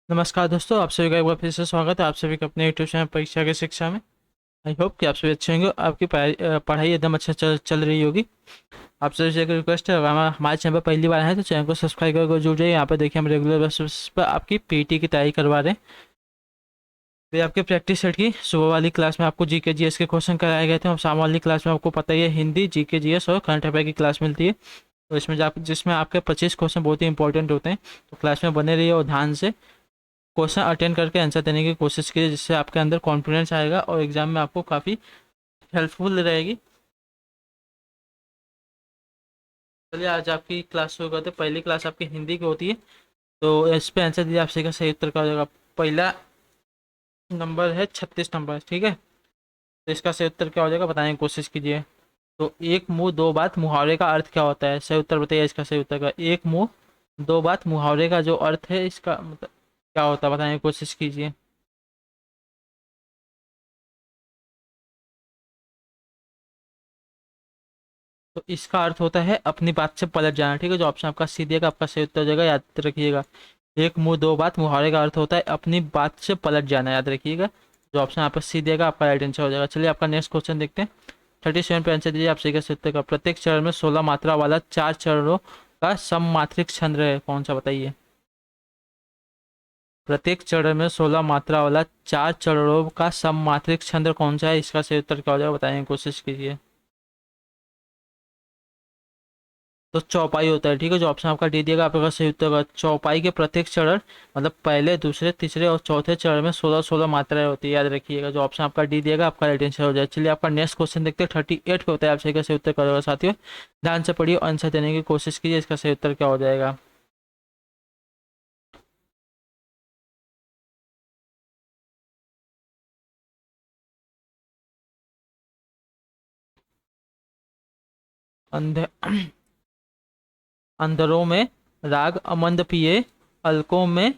नमस्कार दोस्तों, आप सभी का एक बार फिर से स्वागत है आप सभी का अपने यूट्यूब चैनल परीक्षा की शिक्षा में। आई होप कि आप सभी अच्छे होंगे, आपकी पढ़ाई एकदम अच्छा चल रही होगी। आप सभी से एक रिक्वेस्ट है, अगर हमारे चैनल पर पहली बार है तो चैनल को सब्सक्राइब करके जुड़ जाइए। यहाँ पर देखिए हम रेगुलर बेसिस पर आपकी पीटी की तैयारी करवा रहे हैं। फिर आपके प्रैक्टिस सेट की सुबह वाली क्लास में आपको जीके जीएस के क्वेश्चन कराए गए थे, और शाम वाली क्लास में आपको पता ही है हिंदी, जीके जीएस और करंट अफेयर की क्लास मिलती है। तो इसमें जिसमें आपके 25 क्वेश्चन बहुत ही इंपॉर्टेंट होते हैं। तो क्लास में बने रहिए और ध्यान से क्वेश्चन अटेंड करके आंसर देने की कोशिश कीजिए, जिससे आपके अंदर कॉन्फिडेंस आएगा और एग्जाम में आपको काफ़ी हेल्पफुल रहेगी। चलिए आज आपकी क्लास शुरू करते हैं। पहली क्लास आपकी हिंदी की होती है, तो इस पे आंसर दीजिए। आपसे का सही उत्तर क्या हो जाएगा। पहला नंबर है 36 नंबर, ठीक है। तो इसका सही उत्तर क्या हो जाएगा बताने की कोशिश कीजिए। तो एक मुंह दो बात मुहावरे का अर्थ क्या होता है, सही उत्तर बताइए। इसका सही उत्तर का एक मुंह दो बात मुहावरे का जो अर्थ है इसका मतलब क्या होता है बताने की कोशिश कीजिए। तो इसका अर्थ होता है अपनी बात से पलट जाना, ठीक है। जो ऑप्शन आपका सी दिएगा आपका सही उत्तर हो जाएगा, याद रखिएगा। एक मुंह दो बात मुहावरे का अर्थ होता है अपनी बात से पलट जाना, याद रखिएगा। जो ऑप्शन आपका सी देगा आपका राइट आंसर हो जाएगा। चलिए आपका नेक्स्ट क्वेश्चन देखते हैं। 37 पे आंसर दीजिए। आप सही का सही उत्तर का प्रत्येक चरण में 16 मात्रा वाला 4 चरणों का सममात्रिक छंद है, कौन सा बताइए। प्रत्येक चरण में 16 मात्रा वाला 4 चरणों का सममात्रिक छंद कौन सा है, इसका सही उत्तर क्या हो जाएगा बताने की कोशिश कीजिए। तो चौपाई होता है, ठीक है। जो ऑप्शन आपका डी दिएगा आपका सही उत्तर होगा। चौपाई के प्रत्येक चरण मतलब पहले दूसरे तीसरे और चौथे चरण में 16-16 मात्राएं होती है, याद रखिएगा। जो ऑप्शन आपका डी दिएगा आपका राइट आंसर हो जाए। चलिए आपका नेक्स्ट क्वेश्चन देखते हैं। 38 पे होता है, आप सही का सही उत्तर करोगे साथियों। ध्यान से पढ़िए और आंसर देने की कोशिश कीजिए, इसका सही उत्तर क्या हो जाएगा। अंधे अंधरों में राग अमंद पिए, अलकों में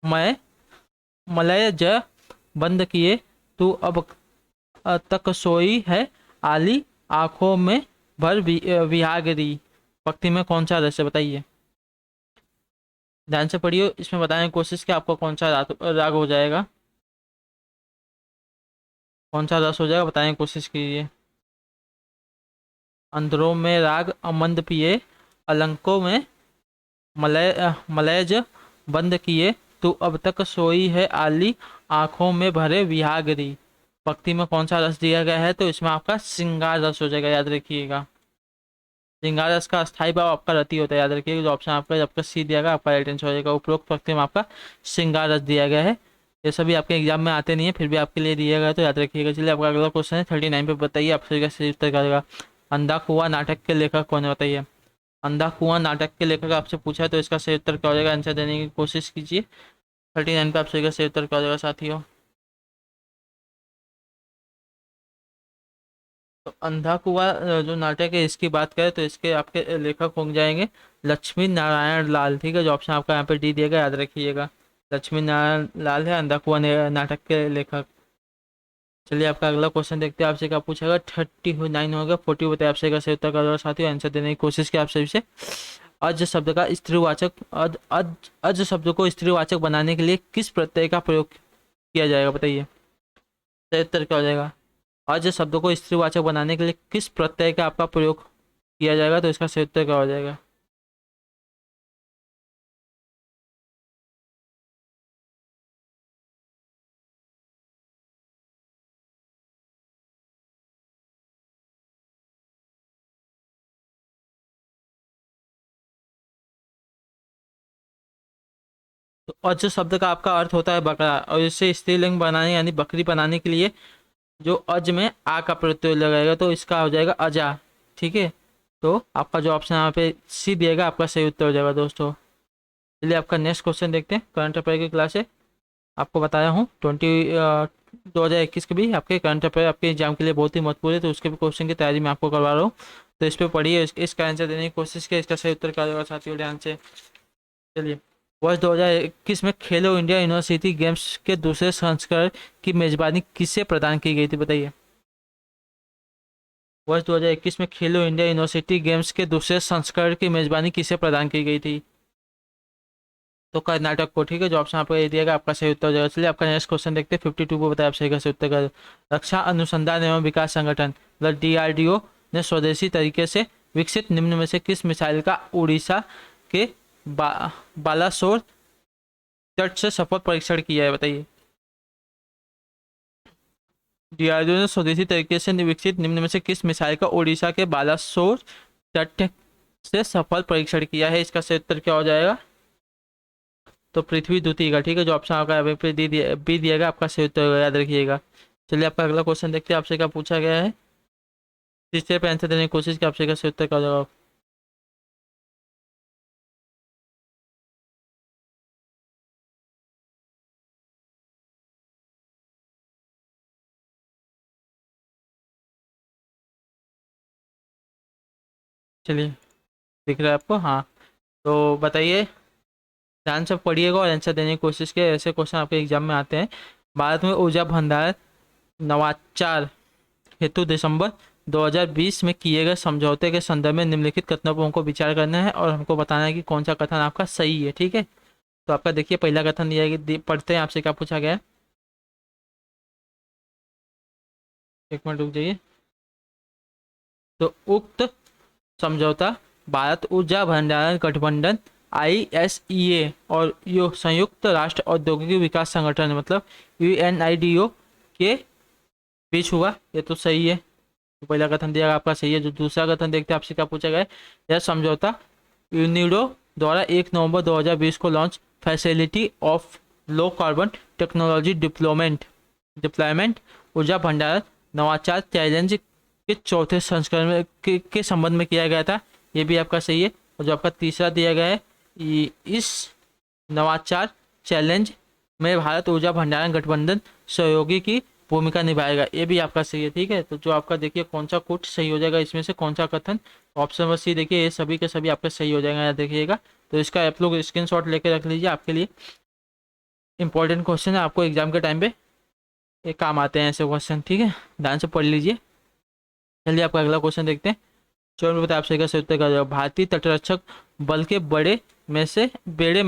मैं मलय ज बंद किए, तू अब तक सोई है आली, आंखों में भर विहागरी। भक्ति में कौन सा रस है बताइए। ध्यान से पढ़िए, इसमें बताने की कोशिश कि आपको कौन सा राग हो जाएगा, कौन सा रस हो जाएगा बताने की कोशिश कीजिए। अंधरों में राग अमंद पिए, अलंकों में मलयज बंद किए, तू अब तक सोई है आली, आंखों में भरे विहागरी। भक्ति में कौन सा रस दिया गया है, तो इसमें आपका श्रृंगार रस हो जाएगा, याद रखिएगा। श्रृंगार रस का अस्थायी भाव आपका रति होता है, याद रखिएगा। जो ऑप्शन आपका आपका सी दिया गया आपका राइट आंसर हो जाएगा। उपरोक्त भक्ति में आपका श्रृंगार रस दिया गया है। ये सभी आपके एग्जाम में आते नहीं है, फिर भी आपके लिए दिया गया है, तो याद रखिएगा। चलिए आपका अगला क्वेश्चन है 39 पे। बताइए आप सही का सही उत्तर करेगा। अंधा कुआं नाटक के लेखक कौन है बताइए। अंधा कुआं नाटक के लेखक आपसे पूछा है, तो इसका सही उत्तर क्या हो जाएगा, आंसर देने की कोशिश कीजिए। 39 पे आप सही का सही उत्तर क्या हो जाएगा साथियों। तो अंधा कुआं जो नाटक है इसकी बात करें तो इसके आपके लेखक हो जाएंगे लक्ष्मी नारायण लाल, ठीक है। जो ऑप्शन आपका यहाँ पे डी दिएगा याद रखिएगा। लक्ष्मी नारायण लाल है अंधा कुआं नाटक के लेखक। चलिए आपका अगला क्वेश्चन देखते हैं। आपसे क्या पूछेगा। 39 होगा, 40 बताए आपसे का सही उत्तर करोगे साथियों। आंसर देने की कोशिश की आप सभी से। अज शब्द का स्त्रीवाचक अज शब्द को स्त्रीवाचक बनाने के लिए किस प्रत्यय का प्रयोग किया जाएगा बताइए। सही उत्तर क्या हो जाएगा। अज शब्द को स्त्रीवाचक बनाने के लिए किस प्रत्यय का आपका प्रयोग किया जाएगा, तो इसका सही उत्तर क्या हो जाएगा। तो अज शब्द का आपका अर्थ होता है बकरा, और इसे स्त्रीलिंग बनाने यानी बकरी बनाने के लिए जो अज में आ का प्रत्यय लगाएगा, तो इसका हो जाएगा अजा, ठीक है। तो आपका जो ऑप्शन यहाँ पे सी दिएगा आपका सही उत्तर हो जाएगा दोस्तों। चलिए आपका नेक्स्ट क्वेश्चन देखते हैं। करंट अफेयर की क्लास है, आपको बताया हूँ 2021 के भी आपके करंट अफेयर आपके एग्जाम के लिए बहुत ही महत्वपूर्ण है, तो उसके भी क्वेश्चन की तैयारी मैं आपको करवा रहा हूँ। तो इस पर पढ़िए, इसका आंसर देने की कोशिश किया, इसका सही उत्तर क्या होगा साथियों ध्यान से। चलिए, वर्ष 2021 में खेलो इंडिया यूनिवर्सिटी गेम्स के दूसरे संस्करण की मेजबानी किसे प्रदान की गई थी बताइए। वर्ष 2021 में खेलो इंडिया यूनिवर्सिटी गेम्स के दूसरे संस्करण की मेजबानी किसे प्रदान की गई थी। तो कर्नाटक को, ठीक है। जो ऑप्शन आपको ये दिएगा आपका सही उत्तर हो जाएगा। चलिए आपका नेक्स्ट क्वेश्चन देखते हैं। 52 को बताया आप सही का सही उत्तर का। रक्षा अनुसंधान एवं विकास संगठन मतलब DRDO ने स्वदेशी तरीके से विकसित निम्न में से किस मिसाइल का उड़ीसा के बालासोर तट से सफल परीक्षण किया है, बताइए। DRDO ने स्वदेशी तरीके से विकसित निम्न में से किस मिसाइल का उड़ीसा के बालासोर तट से सफल परीक्षण किया है, इसका सही उत्तर क्या हो जाएगा। तो पृथ्वी द्वितीय का, ठीक है। जो ऑप्शन आपका यहाँ पे बी दिया गया आपका सही उत्तर होगा, याद रखिएगा। चलिए आपका अगला क्वेश्चन देखते हैं आपसे क्या पूछा गया है। तीसरे पे आंसर देने की कोशिश की, आपसे क्या सही उत्तर क्या हो जाएगा। चलिए दिख रहा है आपको, हाँ। तो बताइए, ध्यान से पढ़िएगा और आंसर देने की कोशिश कीजिए, ऐसे क्वेश्चन आपके एग्जाम में आते हैं। भारत में ऊर्जा भंडार नवाचार हेतु दिसंबर 2020 में किए गए समझौते के संदर्भ में निम्नलिखित कथनों पर हमको विचार करना है और हमको बताना है कि कौन सा कथन आपका सही है, ठीक है। तो आपका देखिए पहला कथन दिया है कि पढ़ते हैं आपसे क्या पूछा गया है। एक मिनट रुक जाइए। तो उक्त समझौता भारत ऊर्जा भंडारण गठबंधन ISEA और यो संयुक्त राष्ट्र औद्योगिक विकास संगठन मतलब UNIDO के बीच हुआ, ये तो सही है। तो पहला कथन दिया आपका सही है। जो दूसरा कथन देखते हैं आपसे क्या पूछा गया है। यह समझौता यूनिडो द्वारा 1 नवंबर 2020 को launch facility of low carbon technology deployment ऊर्जा भंडारण नवाचार चैलेंज के चौथे संस्करण में के संबंध में किया गया था, ये भी आपका सही है। और जो आपका तीसरा दिया गया है, इस नवाचार चैलेंज में भारत ऊर्जा भंडारण गठबंधन सहयोगी की भूमिका निभाएगा, ये भी आपका सही है, ठीक है। तो जो आपका देखिए कौन सा कुछ सही हो जाएगा इसमें से, कौन सा कथन। ऑप्शन नंबर सी देखिए, ये सभी के सभी आपके सही हो जाएगा, याद देखिएगा। तो इसका आप लोग स्क्रीनशॉट लेके रख लीजिए, आपके लिए इंपॉर्टेंट क्वेश्चन है, आपको एग्जाम के टाइम पे ये काम आते हैं ऐसे क्वेश्चन, ठीक है। ध्यान से पढ़ लीजिए। चलिए आपका अगला क्वेश्चन देखते हैं। चलो बताए आपसे क्या उत्तर का जवाब। भारतीय तटरक्षक बल के बेड़े में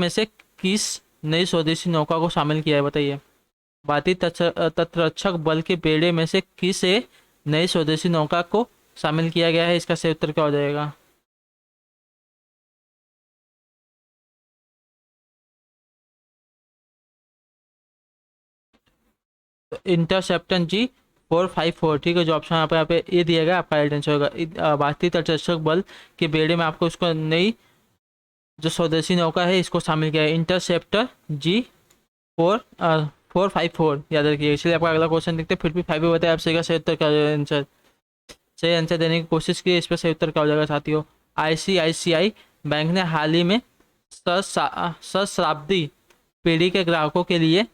से किस नई स्वदेशी नौका को शामिल किया है, बताइए। भारतीय तटरक्षक बल के बेड़े में से किस नई स्वदेशी नौका को शामिल किया गया है, इसका सही उत्तर क्या हो जाएगा। तो इंटरसेप्टर G454, ठीक है। जो ऑप्शन यहाँ पे ये दिया गया आपका राइट आंसर होगा। भारतीय तटरक्षक बल के बेड़े में आपको उसको नई जो स्वदेशी नौका है इसको शामिल किया है, इंटरसेप्टर G454, याद रखिए। इसलिए आपका अगला क्वेश्चन देखते हैं। फिर भी 5 भी बताया आपसे सही उत्तर क्या आंसर। सही आंसर देने की कोशिश की, इस पर सही उत्तर क्या हो जाएगा साथियों। ICICI बैंक ने हाल ही में सहस्राब्दी पीढ़ी के ग्राहकों के लिए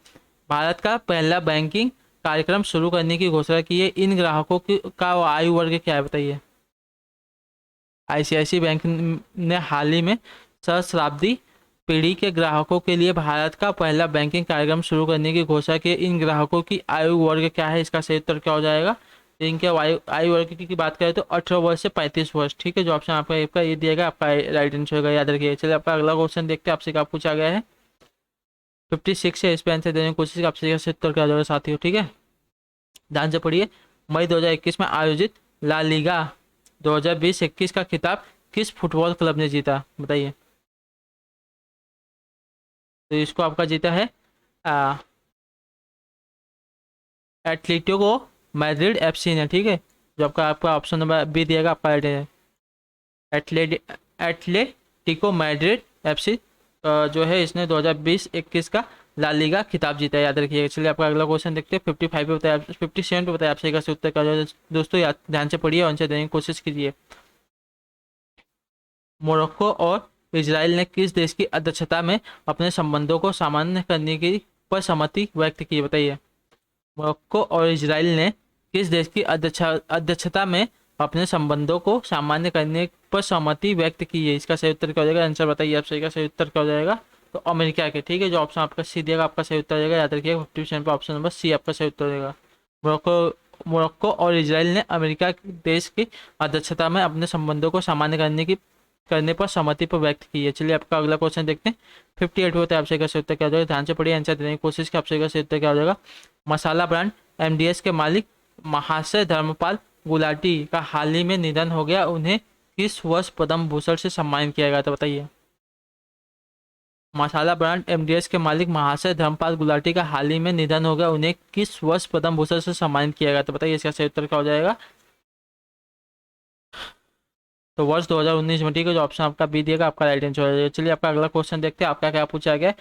भारत का पहला बैंकिंग कार्यक्रम शुरू करने की घोषणा की है। इन ग्राहकों की का आयु वर्ग क्या है, बताइए। ICICI बैंक ने हाल ही में सहस्राब्दी पीढ़ी के ग्राहकों के लिए भारत का पहला बैंकिंग कार्यक्रम शुरू करने की घोषणा की। इन ग्राहकों की आयु वर्ग क्या है, इसका सही उत्तर क्या हो जाएगा। तो इनके आयु वर्ग की बात करें तो 18 वर्ष से 35 वर्ष, ठीक है। जो ऑप्शन आपका ये दिएगा आपका राइट आंसर होगा, याद रखिए। चलिए आपका अगला क्वेश्चन देखते हैं आपसे क्या पूछा गया है। 56 है, इस पर आंसर देने की कोशिश आपसे उत्तर क्या हो जाएगा साथियों, ठीक है। ध्यान से पढ़िए। मई 2021 में आयोजित ला लीगा 2020-21 का खिताब किस फुटबॉल क्लब ने जीता, बताइए। तो इसको आपका जीता है एटलेटिको मैड्रिड FC ने, ठीक है। जो आपका ऑप्शन नंबर बी दिएगा आपका राइट है। एटलेटिको मैड्रिड FC जो है इसने 2020-21 का ला लीगा खिताब जीता है, याद रखिएगा। चलिए आपका अगला क्वेश्चन देखते हैं। 55 पे बताया, 57 पे बताया आपसे का उत्तर का दोस्तों याद ध्यान से पढ़िए और आंसर देने की कोशिश कीजिए। मोरक्को और इजराइल ने किस देश की अध्यक्षता में अपने संबंधों को सामान्य करने की पर सहमति व्यक्त की, बताइए। मोरक्को और इजराइल ने किस देश की अध्यक्षता में अपने संबंधों को सामान्य करने पर सहमति व्यक्त की है, इसका सही उत्तर क्या हो जाएगा। आंसर बताइए आप, सही का सही उत्तर क्या हो जाएगा। तो अमेरिका के, ठीक है। जो ऑप्शन आपका सी देगा आपका सही उत्तर जाएगा, याद रखिएगा। 50% पे ऑप्शन नंबर सी आपका सही उत्तर देगा। मोरक्को और इजराइल ने अमेरिका देश की अध्यक्षता में अपने संबंधों को सामान्य करने की करने पर सहमति पर व्यक्त की है। चलिए आपका अगला क्वेश्चन देखते हैं। 58 होता है आपसे का सही उत्तर क्या हो जाएगा, ध्यान से पढ़िए, आंसर देने की कोशिश की। आपसे का सही उत्तर क्या हो जाएगा, मसाला ब्रांड एमडीएस के मालिक महाशय धर्मपाल गुलाटी का हाल ही में निधन हो गया, उन्हें किस वर्ष पद्म भूषण से सम्मानित किया गया था, बताइए। मसाला ब्रांड एमडीएस के मालिक महाशय धर्मपाल गुलाटी का हाल ही में निधन हो गया, उन्हें किस वर्ष पद्म भूषण से सम्मानित किया गया था, बताइए इसका सही उत्तर क्या हो जाएगा। तो वर्ष 2019 में, ठीक है, जो ऑप्शन आपका बी दिएगा आपका राइट आंसर हो जाएगा। चलिए आपका अगला क्वेश्चन देखते हैं, आपका क्या पूछा गया है।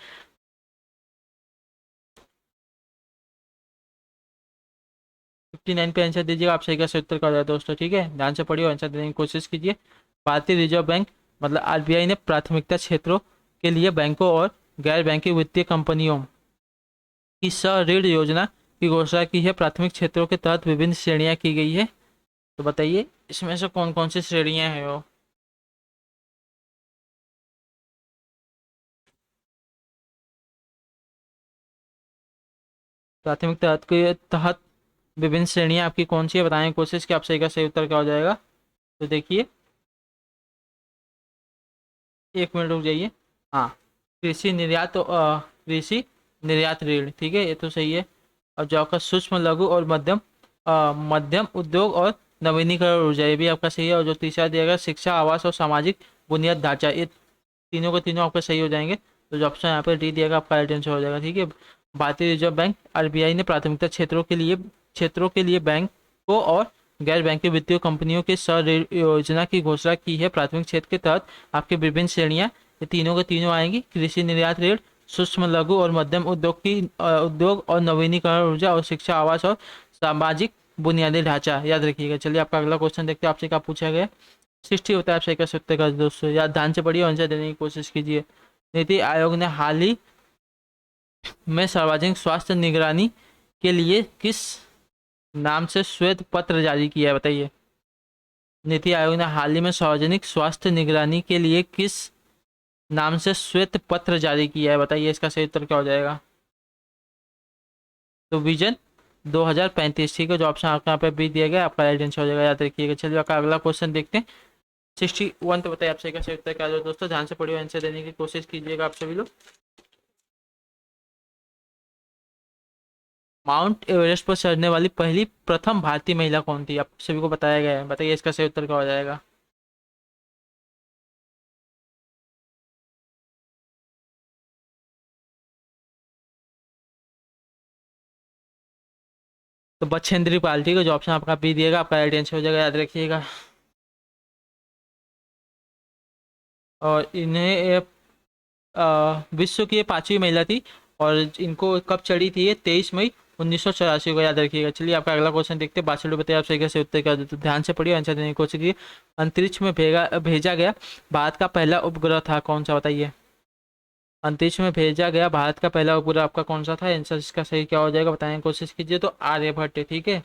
59 पे आंसर दीजिएगा, आप सही का सही उत्तर क्या हो जाएगा दोस्तों, ठीक है, ध्यान से पढ़िए, आंसर देने की कोशिश कीजिए। भारतीय रिजर्व बैंक मतलब आरबीआई ने प्राथमिकता क्षेत्रों के लिए बैंकों और गैर बैंकिंग वित्तीय कंपनियों की ऋण योजना की घोषणा की है। प्राथमिक क्षेत्रों के तहत विभिन्न श्रेणियां की गई है, तो बताइए इसमें से कौन कौन सी श्रेणियां हैं वो। प्राथमिक तहत के तहत विभिन्न श्रेणियां आपकी कौन सी है, बताने की कोशिश की, आप सही का सही उत्तर क्या हो जाएगा। तो देखिए, एक मिनट रुक जाइए। हाँ, कृषि निर्यात कृषि निर्यात ऋण, ठीक है, ये तो सही है। और जो आपका सूक्ष्म लघु और मध्यम उद्योग और नवीनीकरण ऊर्जा, ये भी आपका सही है। और जो तीसरा दिया गया शिक्षा आवास और सामाजिक बुनियाद ढांचा, ये तीनों के तीनों आपके सही हो जाएंगे। तो जो ऑप्शन यहाँ पर डी दिएगा आपका राइट आंसर हो जाएगा, ठीक है। भारतीय रिजर्व बैंक आरबीआई ने प्राथमिकता क्षेत्रों के लिए बैंकों और गैर बैंकिंग वित्तीय कंपनियों के ऋण योजना की घोषणा की है। प्राथमिक क्षेत्र के तहत आपकी विभिन्न श्रेणियां, ये तीनों के तीनों आएंगी, कृषि निर्यात ऋण, सूक्ष्म लघु और मध्यम उद्योग और नवीनीकरण ऊर्जा और शिक्षा आवास और सामाजिक बुनियादी ढांचा, याद रखिएगा। चलिए आपका अगला क्वेश्चन देखते हैं, आपसे क्या पूछा गया है। 60 होता है आपसे का सत्य का दोस्तों, याद ध्यान से पढ़िए, आंसर देने की कोशिश कीजिए। नीति आयोग ने हाल ही में सार्वजनिक स्वास्थ्य निगरानी के लिए किस नाम से श्वेत पत्र जारी किया है, बताइए। नीति आयोग ने हाल ही में सार्वजनिक स्वास्थ्य निगरानी के लिए किस नाम से श्वेत पत्र जारी किया है, बताइए इसका सही उत्तर क्या हो जाएगा। तो विजन 2035, ठीक है, जो ऑप्शन आपका यहाँ पे बी दिया गया आपका राइट आंसर हो जाएगा, याद रखिएगा। चलिए आपका अगला क्वेश्चन देखते हैं। 61 तो बताइए आपसे का सही उत्तर क्या हो दोस्तों, ध्यान से पढ़िए, आंसर देने की कोशिश कीजिएगा आप सभी लोग। माउंट एवरेस्ट पर चढ़ने वाली प्रथम भारतीय महिला कौन थी, आप सभी को बताया गया है, बताइए इसका सही उत्तर क्या हो जाएगा। तो बछेंद्री पाल, ठीक है, जो ऑप्शन आपका बी दिएगा आपका राइट आंसर हो जाएगा, याद रखिएगा। और इन्हें विश्व की ये 5वीं महिला थी, और इनको कब चढ़ी थी ये, 23 मई 1984 को, याद रखिएगा। चलिए आपका अगला क्वेश्चन देखते हैं। बादशाह बताइए आप सही कैसे उत्तर क्या देते, ध्यान से पढ़िए, आंसर देने की कोशिश कीजिए। अंतरिक्ष में भेजा गया भारत का पहला उपग्रह था कौन सा, बताइए। अंतरिक्ष में भेजा गया भारत का पहला उपग्रह आपका कौन सा था, आंसर इसका सही क्या हो जाएगा, बताने की कोशिश कीजिए। तो आर्यभट्ट, ठीक है,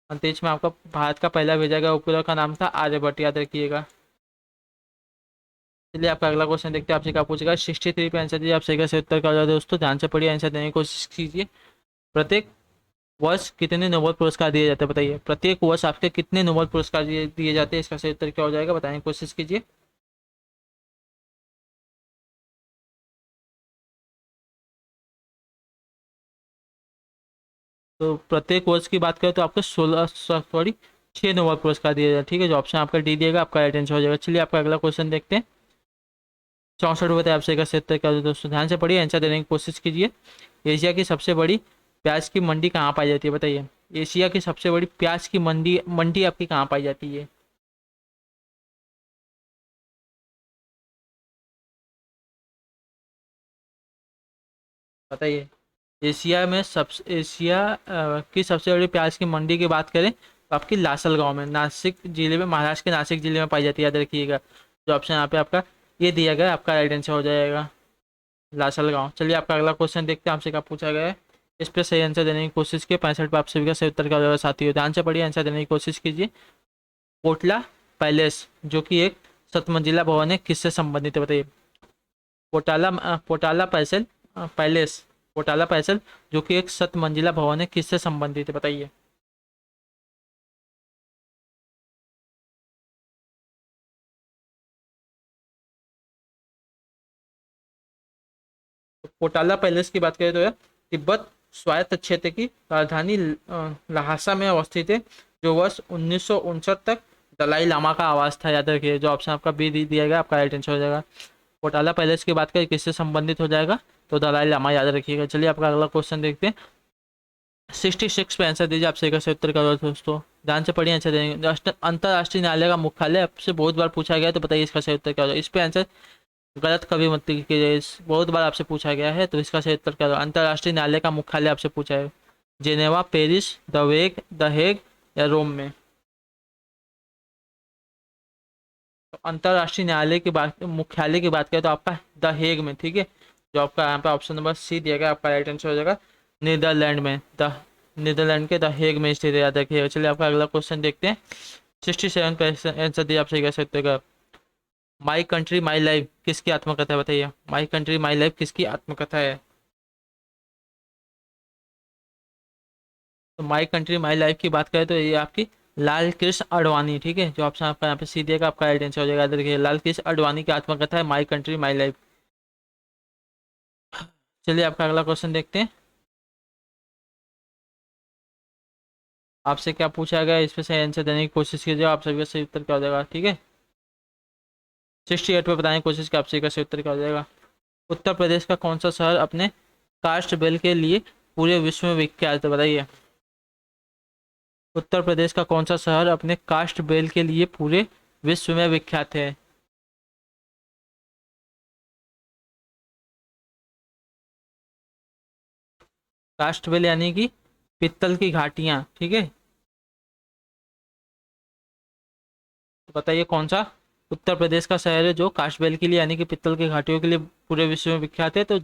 अंतरिक्ष में आपका भारत का पहला भेजा गया उपग्रह का नाम था आर्यभट्ट, याद रखिएगा। चलिए आपका अगला क्वेश्चन देखते हैं, आपसे क्या पूछेगा। 63 पे आंसर दीजिए, आप सही का सही उत्तर क्या हो जाएगा दोस्तों, ध्यान से पढ़िए, आंसर देने की कोशिश कीजिए। प्रत्येक वर्ष कितने नोबेल पुरस्कार दिए जाते हैं, बताइए। प्रत्येक वर्ष आपके कितने नोबेल पुरस्कार दिए जाते हैं, इसका सही उत्तर क्या हो जाएगा, बताने की कोशिश कीजिए। तो प्रत्येक वर्ष की बात करें तो आपको 6 नोबेल पुरस्कार दिए जाते हैं, ठीक है, जो ऑप्शन आपका डी दिएगा आपका राइट आंसर हो जाएगा। चलिए आपका अगला क्वेश्चन देखते हैं। 64 बताइए आप सही का सही उत्तर क्या हो, दोस्तों ध्यान से पढ़िए, आंसर देने की कोशिश कीजिए। एशिया की सबसे बड़ी प्याज की मंडी कहाँ पाई जाती है, बताइए। एशिया की सबसे बड़ी प्याज की मंडी मंडी आपकी कहाँ पाई जाती है। बताइए। एशिया की सबसे बड़ी प्याज की मंडी की बात करें तो आपकी लासल गांव में, नासिक जिले में, महाराष्ट्र के नासिक जिले में पाई जाती है, याद रखिएगा। जो ऑप्शन यहाँ पे आपका ये दिया गया आपका राइट आंसर हो जाएगा, लासल गांव। चलिए आपका अगला क्वेश्चन देखते हैं, आपसे क्या पूछा गया है। इस पर सही आंसर देने की कोशिश की। 65 पे आप सभी का सही उत्तर क्या हो जाएगा साथियों, ध्यान से पढ़िए, आंसर देने की कोशिश कीजिए। कोटला पैलेस जो कि एक 7 मंजिला भवन है, किससे संबंधित है, बताइए। पोटाला पैलेस पोटाला पैसल जो कि एक 7 मंजिला भवन है, किससे संबंधित है, बताइए। पोटाला पैलेस की बात करें तो यह तिब्बत स्वायत्त क्षेत्र की राजधानी लहासा में अवस्थित है, जो वर्ष 1959 तक दलाई लामा का आवास था। याद रखिए, जो ऑप्शन आपका बी दिया गया आपका राइट आंसर हो जाएगा। पोटाला पैलेस की बात करें किससे संबंधित हो जाएगा, तो दलाई लामा, याद रखिएगा। चलिए आपका अगला क्वेश्चन देखते हैं। 66 पे आंसर दीजिए, आपसे का उत्तर करो दोस्तों, ध्यान से पढ़िए, आंसर देंगे। अंतर्राष्ट्रीय न्यायालय का मुख्यालय आपसे बहुत बार पूछा गया है, तो बताइए इसका सही उत्तर क्या होगा। इस पे आंसर गलत कभी मत कीजिए, बहुत बार आपसे पूछा गया है, तो इसका सही उत्तर क्या होगा। अंतर्राष्ट्रीय न्यायालय का मुख्यालय आपसे पूछा है जेनेवा, पेरिस, द हेग या रोम में। तो अंतर्राष्ट्रीय न्यायालय की बात, मुख्यालय की बात करें तो आपका द हेग में, ठीक है। जो आपका यहाँ पे ऑप्शन नंबर सी दिया गया आपका राइट आंसर हो जाएगा, नीदरलैंड में, द नीदरलैंड के द हेग में स्थित है, याद रखिएगा। चलिए आपका अगला क्वेश्चन देखते हैं। 67 पे आंसर दिए, आपसे कैसे उत्तर। माई कंट्री माई लाइफ किसकी आत्मकथा है, बताइए। माई कंट्री माई लाइफ किसकी आत्मकथा है। तो माई कंट्री माई लाइफ की बात करें तो ये आपकी लाल कृष्ण आडवाणी, ठीक है। जो ऑप्शन आपका यहाँ पे सी दिएगा आपका राइट आंसर हो जाएगा। याद रखिए, लाल कृष्ण आडवाणी की आत्मकथा है माई कंट्री माई लाइफ। चलिए आपका अगला क्वेश्चन देखते हैं। आपसे क्या पूछा गया, इस पे सही आंसर देने की कोशिश कीजिए, आप सभी का सही उत्तर क्या हो जाएगा, ठीक है। 68 पे बताने की कोशिश की, आपसे का सही उत्तर क्या हो जाएगा। उत्तर प्रदेश का कौन सा शहर अपने कास्ट बेल के लिए पूरे विश्व में विख्यात है, बताइए। उत्तर प्रदेश का कौन सा शहर अपने कास्ट बेल के लिए पूरे विश्व में विख्यात है। कास्ट बेल यानी कि पित्तल की घाटियां, ठीक है। तो बताइए कौन सा उत्तर प्रदेश का शहर है जो कास्ट बेल के लिए यानी कि पित्तल की घाटियों के लिए पूरे विश्व में विख्यात है। तो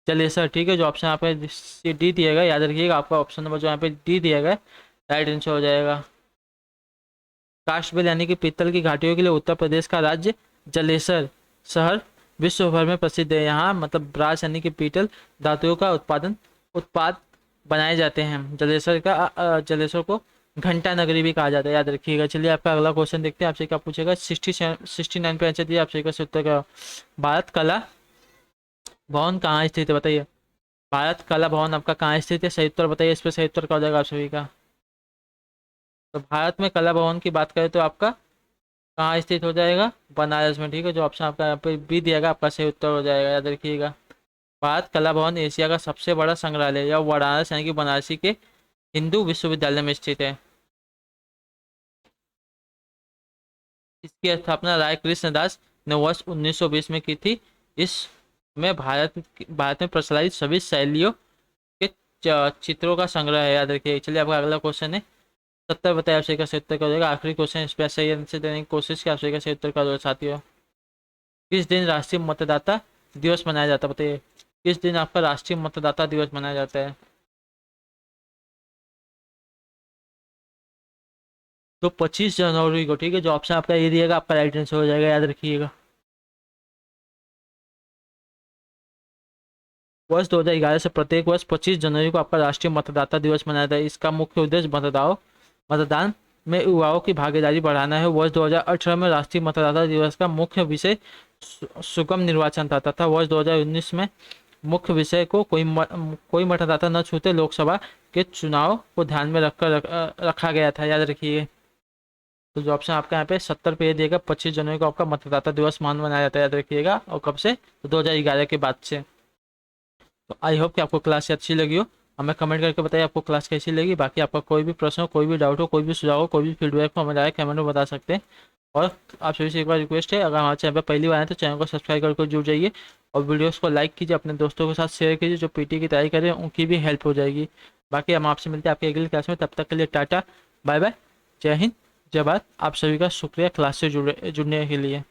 जलेसर, ठीक है। जो ऑप्शन यहाँ पे डी दिया गया, याद रखिएगा आपका ऑप्शन नंबर जो यहाँ पे डी दिया गया राइट आंसर हो जाएगा। काशबेल यानी कि पीतल की घाटियों के लिए उत्तर प्रदेश का राज्य जलेसर शहर विश्व भर में प्रसिद्ध है। यहाँ मतलब ब्रास यानी कि पीतल धातुओं का उत्पाद बनाए जाते हैं। जलेसर को घंटा नगरी भी कहा जाता है, याद रखिएगा। चलिए आपका अगला क्वेश्चन देखते हैं, आपसे क्या पूछेगा। 69 पे आंसर दिए, आपसे का उत्तर का। भारत कला भवन कहाँ स्थित है, बताइए। भारत कला भवन आपका कहाँ स्थित है, सही उत्तर बताइए। इस पर सही उत्तर क्या हो जाएगा आप सभी का। तो भारत में कला भवन की बात करें तो आपका कहाँ स्थित हो जाएगा, बनारस में, ठीक है। जो ऑप्शन आपका यहाँ पे बी दिएगा आपका सही उत्तर हो जाएगा, याद रखिएगा। भारत कला भवन एशिया का सबसे बड़ा संग्रहालय या वाराणसी यानी कि बनारसी के हिंदू विश्वविद्यालय में स्थित है। इसकी स्थापना राय कृष्ण दास ने वर्ष 1920 में की थी। इसमें भारत में प्रचलित सभी शैलियों के चित्रों का संग्रह है, याद रखिए। चलिए आपका अगला क्वेश्चन है। 70 बताइए, आपसे का सही उत्तर क्या हो जाएगा। आखिरी क्वेश्चन इस पर सही आंसर देने की कोशिश की, आपसे का सही उत्तर क्या होगा साथियों। किस दिन राष्ट्रीय मतदाता दिवस मनाया जाता है, बताइए। किस दिन आपका राष्ट्रीय मतदाता दिवस मनाया जाता है। तो 25 जनवरी को, ठीक है। जो ऑप्शन आपका ये दिएगा आपका राइट आंसर हो जाएगा, याद रखिएगा। वर्ष 2011 से प्रत्येक वर्ष 25 जनवरी को आपका राष्ट्रीय मतदाता दिवस मनाया जाता है। इसका मुख्य उद्देश्य मतदान में युवाओं की भागीदारी बढ़ाना है। वर्ष 2018 में राष्ट्रीय मतदाता दिवस का मुख्य विषय सुगम निर्वाचन था, तथा वर्ष 2019 में मुख्य विषय को कोई मतदाता न छूते लोकसभा के चुनाव को ध्यान में रखा गया था, याद रखिए। तो जो ऑप्शन आपका यहाँ पे 70 पे दिएगा 25 जनवरी को आपका मतदाता दिवस मनाया जाता है, याद रखिएगा। और कब से, तो 2011 के बाद से। तो आई होप कि आपको क्लास अच्छी लगी हो। हमें कमेंट करके बताइए आपको क्लास कैसी लगी। बाकी आपका कोई भी प्रश्न हो, कोई भी डाउट हो, कोई भी सुझाव हो, कोई भी फीडबैक हो, हमें डायरेक्ट कमेंट में बता सकते हैं। और आप सभी से एक बार रिक्वेस्ट है, अगर हमारे चैनल पर पहली बार आए तो चैनल को सब्सक्राइब करके जुड़ जाइए और वीडियोस को लाइक कीजिए, अपने दोस्तों के साथ शेयर कीजिए जो पीटी की तैयारी करें, उनकी भी हेल्प हो जाएगी। बाकी हम आपसे मिलते हैं आपके अगली क्लास में, तब तक के लिए टाटा बाय बाय, जय हिंद जय भारत। आप सभी का शुक्रिया क्लास से जुड़ने के लिए।